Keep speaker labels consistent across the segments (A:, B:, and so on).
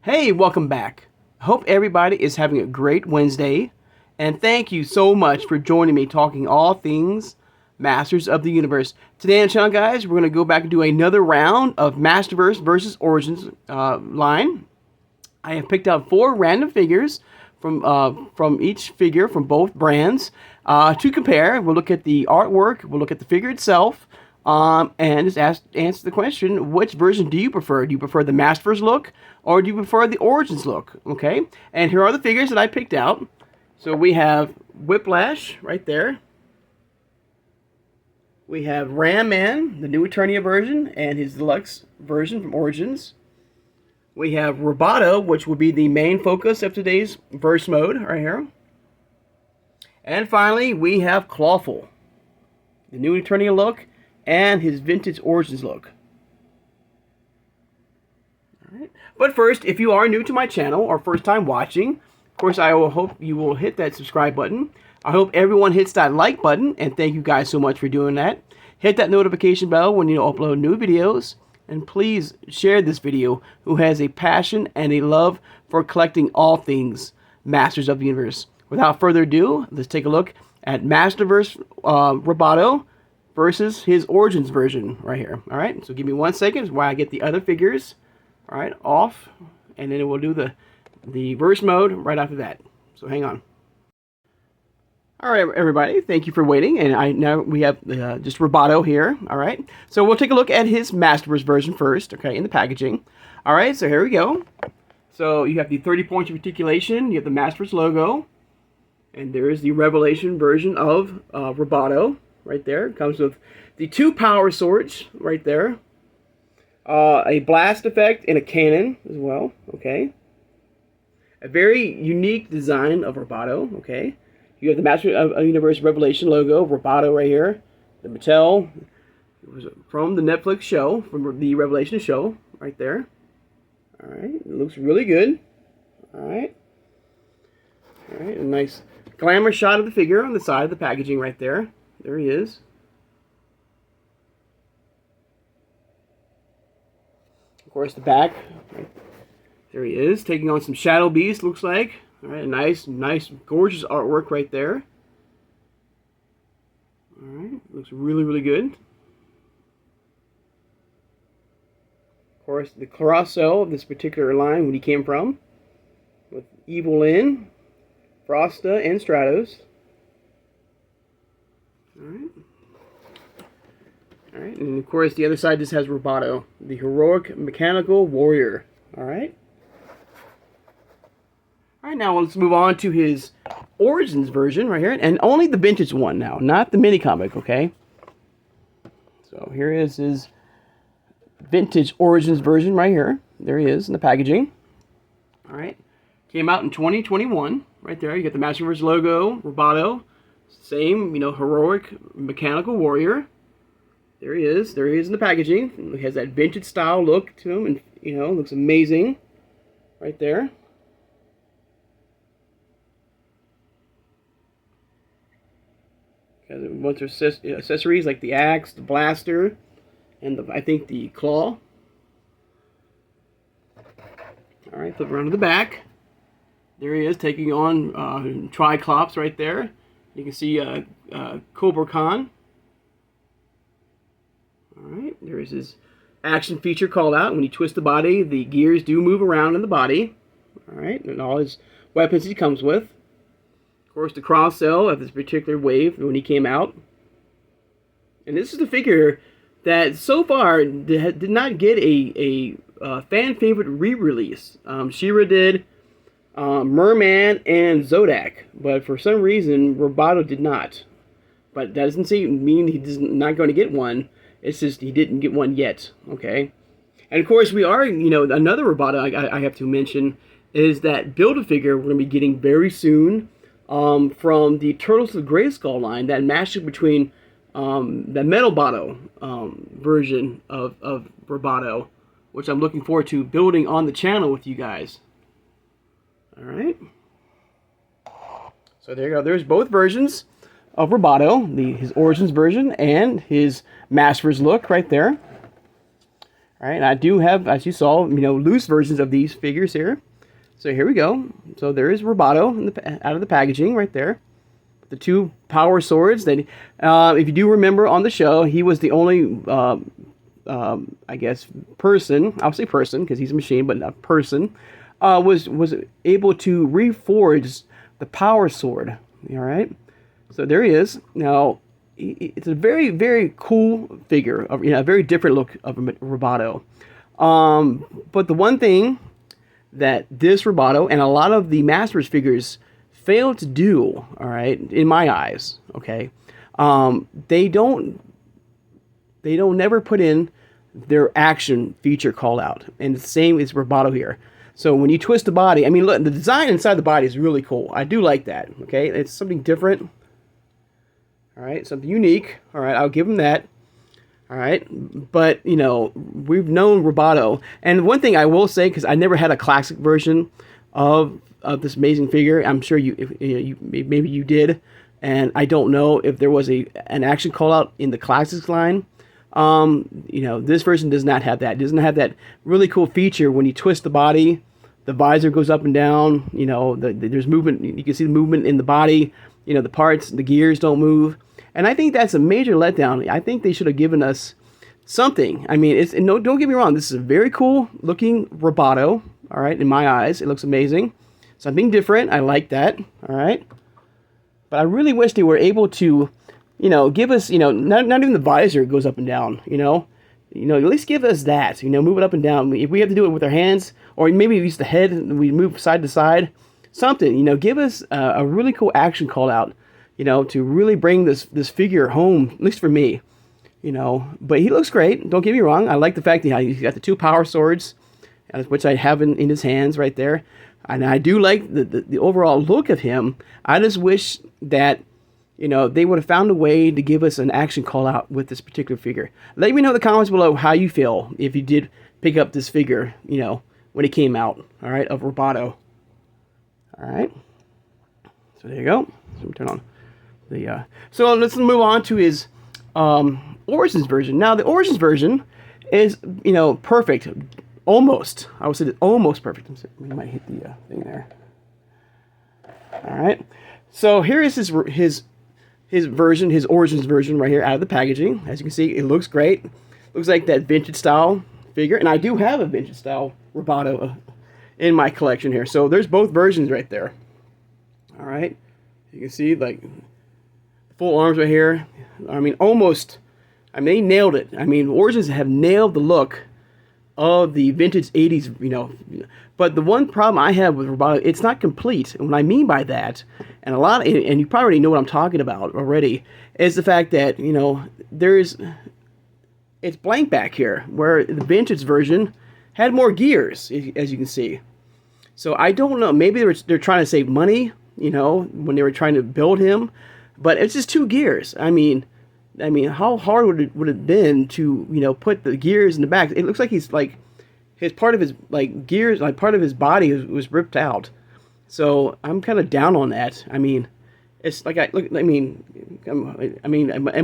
A: Hey, welcome back. I hope everybody is having a great Wednesday, and thank you so much for joining me talking all things Masters of the Universe. Today on the channel, guys, we're going to go back and do another round of MasterVerse versus Origins line. I have picked out 4 random figures from each figure from both brands to compare. We'll look at the artwork, we'll look at the figure itself, and just answer the question, which version do you prefer? Do you prefer the MasterVerse look, or do you prefer the Origins look? Okay, and here are the figures that I picked out. So we have Whiplash right there. We have Ram Man, the new Eternia version, and his deluxe version from Origins. We have ROBOTO, which will be the main focus of today's verse mode right here. And finally, we have Clawful, the new Eternia look, and his vintage Origins look. Alright. But first, if you are new to my channel or first time watching, of course I will hope you will hit that subscribe button. I hope everyone hits that like button, and thank you guys so much for doing that. Hit that notification bell when you upload new videos, and please share this video who has a passion and a love for collecting all things Masters of the Universe. Without further ado, let's take a look at MasterVerse ROBOTO versus his Origins version right here. Alright, so give me 1 second while I get the other figures off, and then we'll do the verse mode right after that. So hang on. Alright, everybody, thank you for waiting, and now we have just ROBOTO here. Alright, so we'll take a look at his MasterVerse version first, okay, in the packaging. Alright, so here we go. So you have the 30 points of articulation, you have the MasterVerse logo, and there is the Revelation version of ROBOTO. Right there. It comes with the 2 power swords right there. A blast effect and a cannon as well. Okay. A very unique design of ROBOTO. Okay. You have the Master of Universe Revelation logo, ROBOTO right here. The Mattel. It was from the Netflix show, from the Revelation show right there. Alright. It looks really good. Alright. Alright. A nice glamour shot of the figure on the side of the packaging right there. There he is. Of course, the back. There he is, taking on some Shadow Beast, looks like. All right, nice, gorgeous artwork right there. All right, looks really, really good. Of course, the carousel of this particular line, when he came from, with Evil Lyn, Frosta, and Stratos. Alright, and of course the other side just has ROBOTO, the heroic mechanical warrior. Alright, now let's move on to his Origins version right here, and only the vintage one now, not the mini comic, okay? So here is his vintage Origins version right here. There he is in the packaging. Alright, came out in 2021, right there. You got the MasterVerse logo, ROBOTO. Same, heroic mechanical warrior. There he is in the packaging. He has that vintage style look to him, and looks amazing right there. Got a bunch of accessories like the axe, the blaster, and I think the claw. Alright, flip around to the back. There he is, taking on Triclops right there. You can see Cobra Khan. Alright, there's his action feature called out. When you twist the body, the gears do move around in the body. Alright, and all his weapons he comes with. Of course, the cross sell of this particular wave when he came out. And this is the figure that so far did not get a fan favorite re-release. She-Ra did. Merman and Zodak, but for some reason ROBOTO did not. But that doesn't mean he's not going to get one. It's just he didn't get one yet. Okay, and of course we are, another ROBOTO I have to mention is that Build-A-Figure we're going to be getting very soon from the Turtles of Grayskull line. That mashup between the Metal Botto version of ROBOTO, which I'm looking forward to building on the channel with you guys. Alright, so there you go. There's both versions of ROBOTO, his Origins version and his MasterVerse look right there. All right, and I do have, as you saw, loose versions of these figures here. So here we go. So there is Roboto out of the packaging right there. The two power swords that, if you do remember on the show, he was the only, I guess, person, I'll say person because he's a machine, but a person, was able to reforge the power sword. All right. So there he is. Now, it's a very, very cool figure, of, a very different look of Roboto. But the one thing that this Roboto and a lot of the MasterVerse figures fail to do, all right, in my eyes, okay, they don't never put in their action feature call out, and the same is Roboto here. So when you twist the body, I mean, look, the design inside the body is really cool. I do like that. Okay, it's something different. All right, something unique. All right, I'll give him that. All right, but we've known Roboto, and one thing I will say, because I never had a classic version of this amazing figure. I'm sure maybe you did, and I don't know if there was an action call out in the classics line. This version does not have that. It doesn't have that really cool feature when you twist the body, the visor goes up and down. There's movement. You can see the movement in the body. The parts, the gears don't move. And I think that's a major letdown. I think they should have given us something. I mean, don't get me wrong. This is a very cool looking Roboto. All right, in my eyes, it looks amazing. Something different. I like that. All right, but I really wish they were able to, give us, not even the visor goes up and down. At least give us that. Move it up and down. If we have to do it with our hands, or maybe use the head, and we move side to side. Something. Give us a really cool action call out. To really bring this figure home, at least for me, But he looks great. Don't get me wrong. I like the fact that he's got the two power swords, which I have in his hands right there. And I do like the overall look of him. I just wish that, they would have found a way to give us an action call out with this particular figure. Let me know in the comments below how you feel if you did pick up this figure, when it came out, all right, of Roboto. All right. So there you go. So we turn on. So let's move on to his Origins version. Now the Origins version is perfect, almost. I would say it's almost perfect. We might hit the thing there. All right. So here is his version, his Origins version right here out of the packaging. As you can see, it looks great. Looks like that vintage style figure, and I do have a vintage style Roboto in my collection here. So there's both versions right there. All right. You can see like full arms right here. I mean, almost. I mean, they nailed it. I mean, Origins have nailed the look of the vintage 80s, But the one problem I have with Roboto, it's not complete. And what I mean by that, and you probably already know what I'm talking about already, is the fact that, it's blank back here, where the vintage version had more gears, as you can see. So I don't know. Maybe they're trying to save money, when they were trying to build him. But it's just two gears. I mean, how hard would it have been to, put the gears in the back? It looks like he's like, his part of his gears, like part of his body was ripped out. So I'm kind of down on that. I mean, it's like it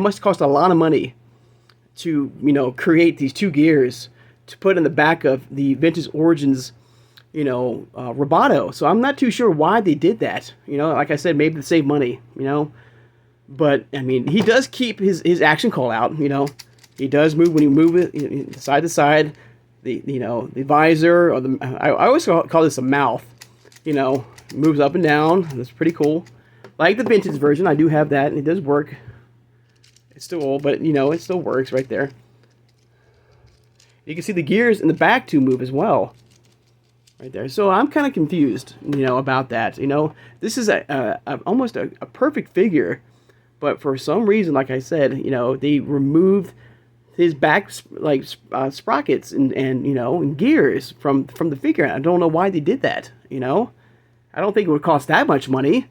A: must cost a lot of money to create these two gears to put in the back of the Vintage Origins Roboto. So I'm not too sure why they did that. Like I said, maybe to save money. But I mean, he does keep his action call out. He does move when you move it side to side. The visor, or I always call this a mouth. Moves up and down. That's pretty cool. Like the vintage version, I do have that, and it does work. It's still old, but it still works right there. You can see the gears in the back to move as well, right there. So I'm kind of confused, about that. This is almost a perfect figure, but for some reason, like I said, they removed his back sprockets and gears from the figure. I don't know why they did that. I don't think it would cost that much money.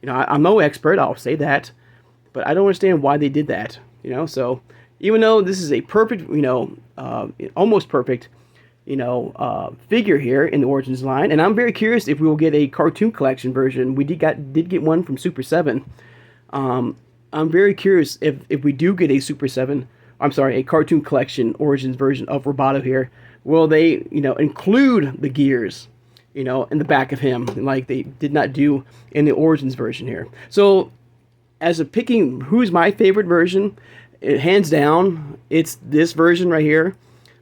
A: I'm no expert, I'll say that, but I don't understand why they did that. So even though this is a perfect, almost perfect, figure here in the Origins line, and I'm very curious if we will get a cartoon collection version. We did get one from Super 7. I'm very curious if we do get a Super 7 I'm sorry, a cartoon collection Origins version of Roboto here. Will they, include the gears, in the back of him, like they did not do in the Origins version here? So, as of picking who's my favorite version, hands down, it's this version right here.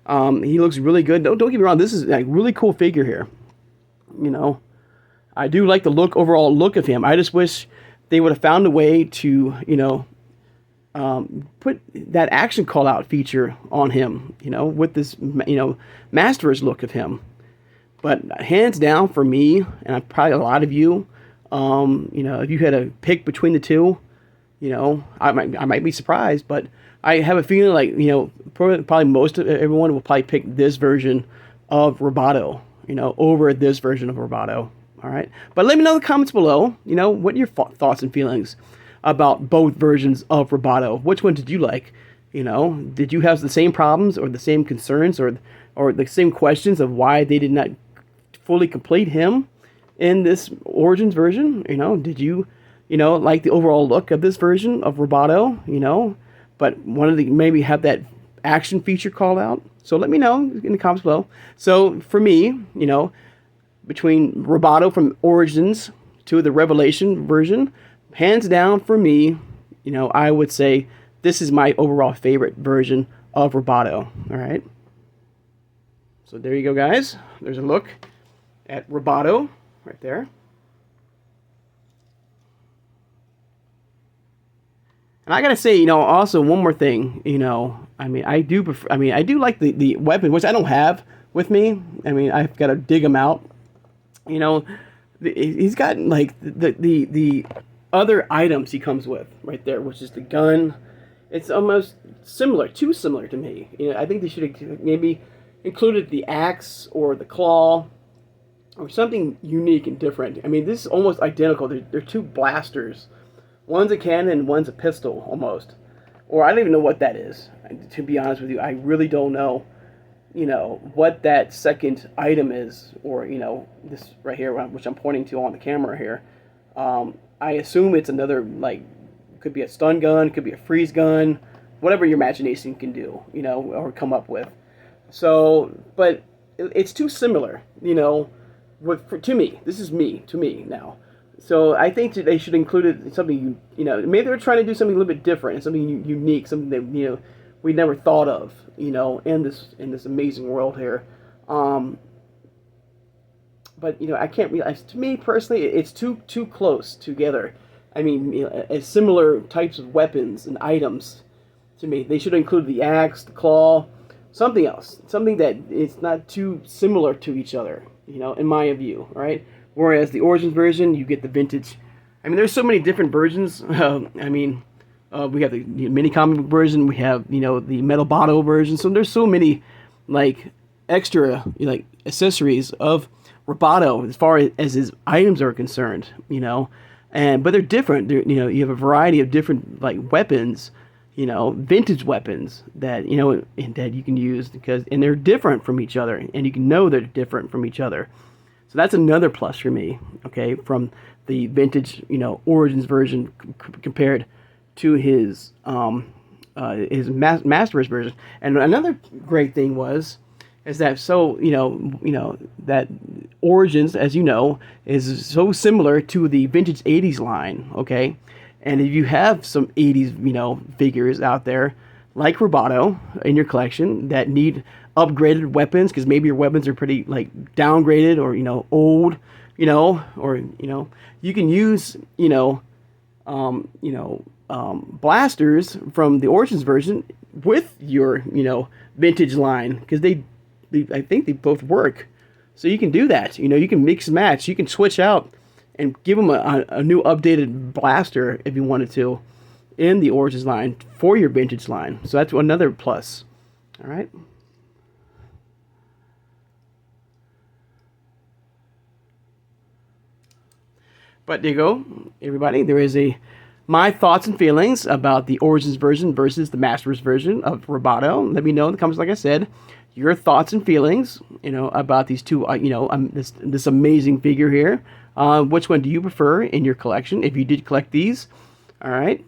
A: He looks really good. Don't get me wrong, this is like really cool figure here. I do like the overall look of him. I just wish they would have found a way to, put that action call out feature on him, with this, MasterVerse look of him. But hands down for me, and probably a lot of you, if you had to pick between the two, I might be surprised, but I have a feeling like, probably most of everyone will probably pick this version of Roboto, over this version of Roboto. All right. But let me know in the comments below, what your thoughts and feelings about both versions of Roboto. Which one did you like? Did you have the same problems or the same concerns or the same questions of why they did not fully complete him in this Origins version? Did you, like the overall look of this version of Roboto, but wanted to maybe have that action feature called out? So let me know in the comments below. So for me, between Roboto from Origins to the Revelation version, hands down for me, I would say this is my overall favorite version of Roboto. All right. So there you go, guys. There's a look at Roboto right there. And I gotta say, also one more thing, I do like the weapon, which I don't have with me. I've got to dig them out. He's got like the other items he comes with right there, which is the gun. It's almost too similar to me. I think they should have maybe included the axe or the claw or something unique and different. This is almost identical. They're two blasters. One's a cannon and one's a pistol, almost. Or I don't even know what that is. To be honest with you, I really don't know, what that second item is. Or, this right here, which I'm pointing to on the camera here. I assume it's another, could be a stun gun, could be a freeze gun, whatever your imagination can do, or come up with. So, but it's too similar, to me. This is to me now. So I think that they should include something, maybe they're trying to do something a little bit different, something unique, something that, we never thought of, in this amazing world here. But, I can't realize, to me personally, it's too close together. As similar types of weapons and items to me. They should include the axe, the claw, something else. Something that it's not too similar to each other, in my view, right? Whereas the Origins version, you get the vintage. There's so many different versions. We have the mini comic version. We have, the Metal version. So there's so many, extra, accessories of Roboto as far as his items are concerned, but they're different. You have a variety of different, weapons, vintage weapons that, that you can use and they're different from each other, and you can know they're different from each other. So that's another plus for me, okay, from the vintage, Origins version compared to his MasterVerse version. And another great thing is that that Origins, as you know, is so similar to the vintage 80s line, okay? And if you have some 80s, figures out there like Roboto in your collection that need upgraded weapons, because maybe your weapons are pretty downgraded or old, or you can use blasters from the Origins version with your vintage line, because I think they both work. So you can do that. You can mix and match. You can switch out and give them a new updated blaster if you wanted to in the Origins line for your vintage line. So that's another plus. All right. But there you go, everybody. There is my thoughts and feelings about the Origins version versus the MasterVerse version of Roboto. Let me know in the comments, like I said, your thoughts and feelings, about these two, this amazing figure here. Which one do you prefer in your collection, if you did collect these? All right.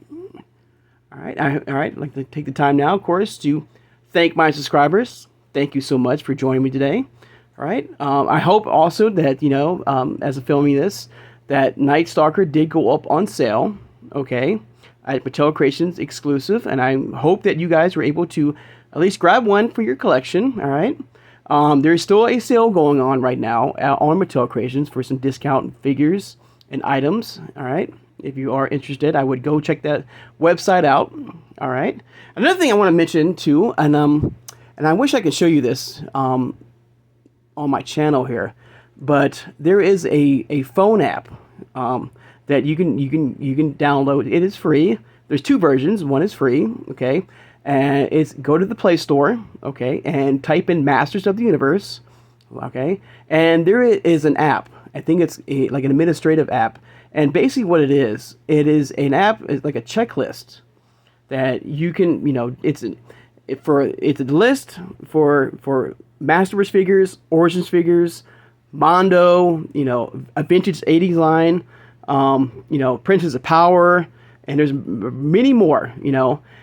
A: All right, all right. I'd like to take the time now, of course, to thank my subscribers. Thank you so much for joining me today. All right. I hope also that, as I'm filming this, that Night Stalker did go up on sale. Okay, at Mattel Creations exclusive, and I hope that you guys were able to at least grab one for your collection. All right. There's still a sale going on right now on Mattel Creations for some discount figures and items. All right. If you are interested, I would go check that website out. All right. Another thing I want to mention too, and I wish I could show you this on my channel here, but there is a phone app that you can download. It is free. There's two versions. One is free. Okay, and it's go to the Play Store. Okay, and type in Masters of the Universe. Okay, and there is an app. I think it's like an administrative app. And basically what it is an app, it's like a checklist that you can, it's a list for MasterVerse figures, Origins figures, Mondo, a vintage 80s line, Princes of Power, and there's many more,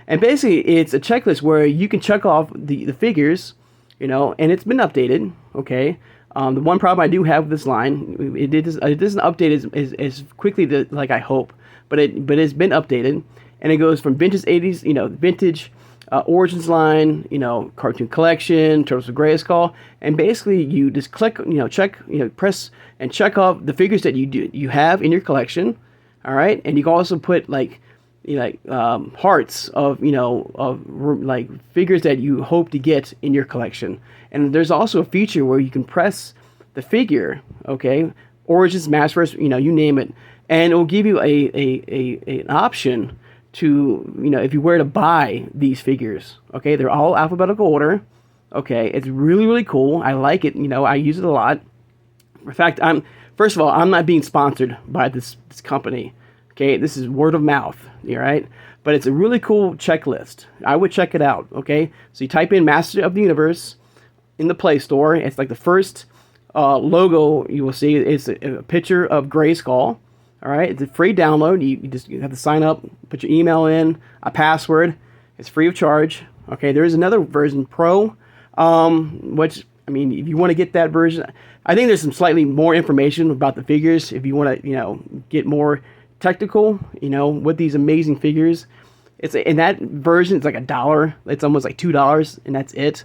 A: And basically it's a checklist where you can check off the figures, and it's been updated, okay? The one problem I do have with this line, it doesn't update as quickly like I hope, but it's been updated, and it goes from vintage 80s, vintage Origins line, cartoon collection, Turtles of Grayskull, and basically you just click, check, press and check off the figures that you have in your collection, all right, and you can also put like hearts of like figures that you hope to get in your collection. And there's also a feature where you can press the figure, okay, Origins, MasterVerse, you name it, and it will give you an option to, if you were to buy these figures, okay, they're all alphabetical order, okay, it's really, really cool. I like it, I use it a lot. In fact, first of all, I'm not being sponsored by this company, okay, this is word of mouth, all right, but it's a really cool checklist. I would check it out, okay, so you type in Master of the Universe in the Play Store. It's like the first logo you will see. It's a picture of Grayskull. All right, it's a free download. You have to sign up, put your email in, a password. It's free of charge. Okay, there is another version, Pro, which, I mean, if you want to get that version, I think there's some slightly more information about the figures. If you want to, get more technical, with these amazing figures, in that version, it's like $1. It's almost like $2, and that's it.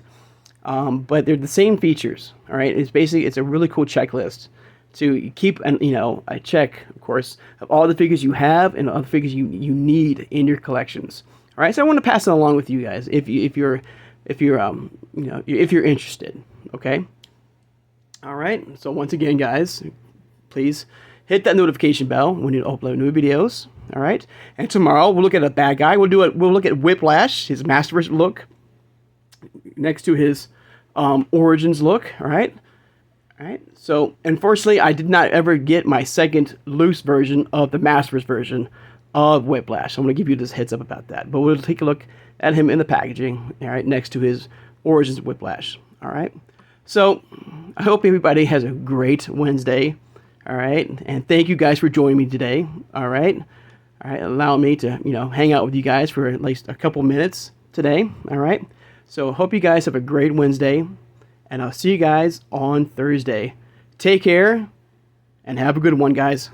A: But they're the same features, all right? It's a really cool checklist to keep, a check, of course, of all the figures you have and all the figures you need in your collections. All right, so I want to pass it along with you guys if you're interested, okay? All right, so once again, guys, please hit that notification bell when you upload new videos, all right? And tomorrow we'll look at a bad guy. We'll look at Whiplash, his MasterVerse look, next to his Origins look, all right? All right, so unfortunately, I did not ever get my second loose version of the MasterVerse version of Whiplash. I'm going to give you this heads up about that, but we'll take a look at him in the packaging, all right, next to his Origins Whiplash, all right? So I hope everybody has a great Wednesday, all right? And thank you guys for joining me today, all right? All right, allow me to, hang out with you guys for at least a couple minutes today, all right? So hope you guys have a great Wednesday, and I'll see you guys on Thursday. Take care, and have a good one, guys.